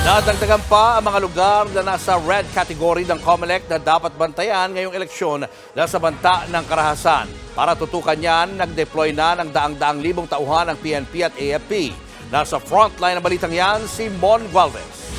Nadagdagan pa ang mga lugar na nasa red category ng COMELEC na dapat bantayan ngayong eleksyon na sa banta ng karahasan. Para tutukan yan, nag-deploy na ng daang-daang libong tauhan ng PNP at AFP. Nasa frontline ng balitang yan, si Mon Gualvez.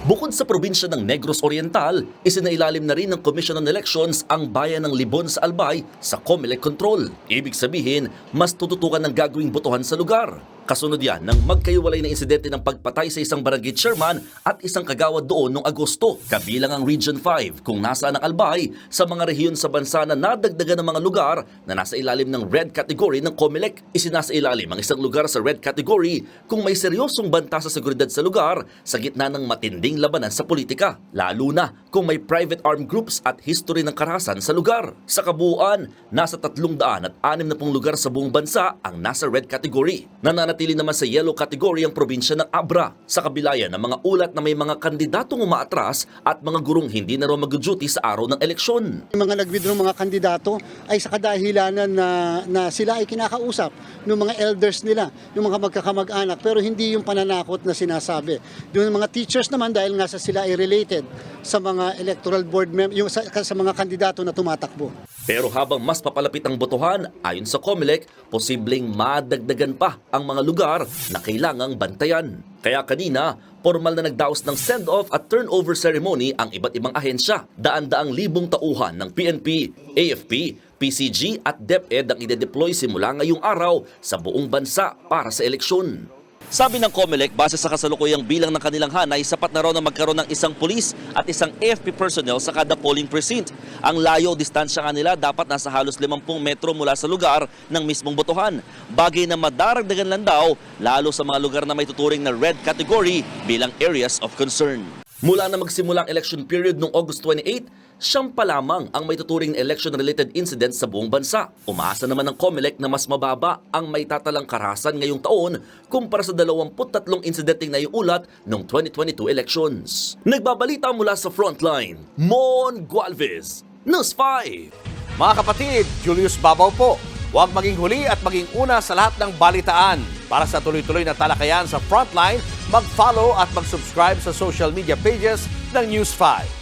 Bukod sa probinsya ng Negros Oriental, isinailalim na rin ng Commission on Elections ang bayan ng Libon sa Albay sa COMELEC control. Ibig sabihin, mas tututukan ng gagawing botohan sa lugar. Kasunod yan ng magkaiwalay na insidente ng pagpatay sa isang barangay chairman at isang kagawad doon noong Agosto. Kabilang ang Region 5 kung nasaan ang Albay sa mga rehiyon sa bansa na nadagdagan ng mga lugar na nasa ilalim ng red category ng COMELEC. Isinasa ilalim ang isang lugar sa red category kung may seryosong banta sa seguridad sa lugar sa gitna ng matinding labanan sa politika. Lalo na kung may private armed groups at history ng karahasan sa lugar. Sa kabuuan, nasa 360 lugar sa buong bansa ang nasa red category. Nananatili naman sa yellow category ang probinsya ng Abra. Sa kabilayan ng mga ulat na may mga kandidatong umaatras at mga gurong hindi na raw mag-duty sa araw ng eleksyon. Yung mga nag-withdraw mga kandidato ay sa kadahilanan na sila ay kinakausap ng mga elders nila, yung mga magkakamag-anak, pero hindi yung pananakot na sinasabi. Yung mga teachers naman dahil nga sila ay related sa mga electoral board members, sa mga kandidato na tumatakbo. Pero habang mas papalapit ang botohan, ayon sa COMELEC, posibleng madagdagan pa ang mga lugar na kailangang bantayan. Kaya kanina, formal na nagdaos ng send-off at turnover ceremony ang iba't ibang ahensya. Daan-daang libong tauhan ng PNP, AFP, PCG at DepEd ang ide-deploy simula ngayong araw sa buong bansa para sa eleksyon. Sabi ng COMELEC, base sa kasalukuyang bilang ng kanilang hanay, sapat na raw na magkaroon ng isang pulis at isang AFP personnel sa kada polling precinct. Ang layo o distansya nga nila dapat nasa halos 50 metro mula sa lugar ng mismong botohan. Bagay na madaragdagan lang daw, lalo sa mga lugar na may tuturing na red category bilang areas of concern. Mula na magsimula ang election period noong August 28, siyam pa lamang ang may tuturing na election-related incidents sa buong bansa. Umaasa naman ng COMELEC na mas mababa ang may tatalang karahasan ngayong taon kumpara sa 23 insidenteng naiulat noong 2022 elections. Nagbabalita mula sa frontline, Mon Gualvez, News 5. Mga kapatid, Julius Babaw po. Huwag maging huli at maging una sa lahat ng balitaan. Para sa tuloy-tuloy na talakayan sa Frontline, mag-follow at mag-subscribe sa social media pages ng News 5.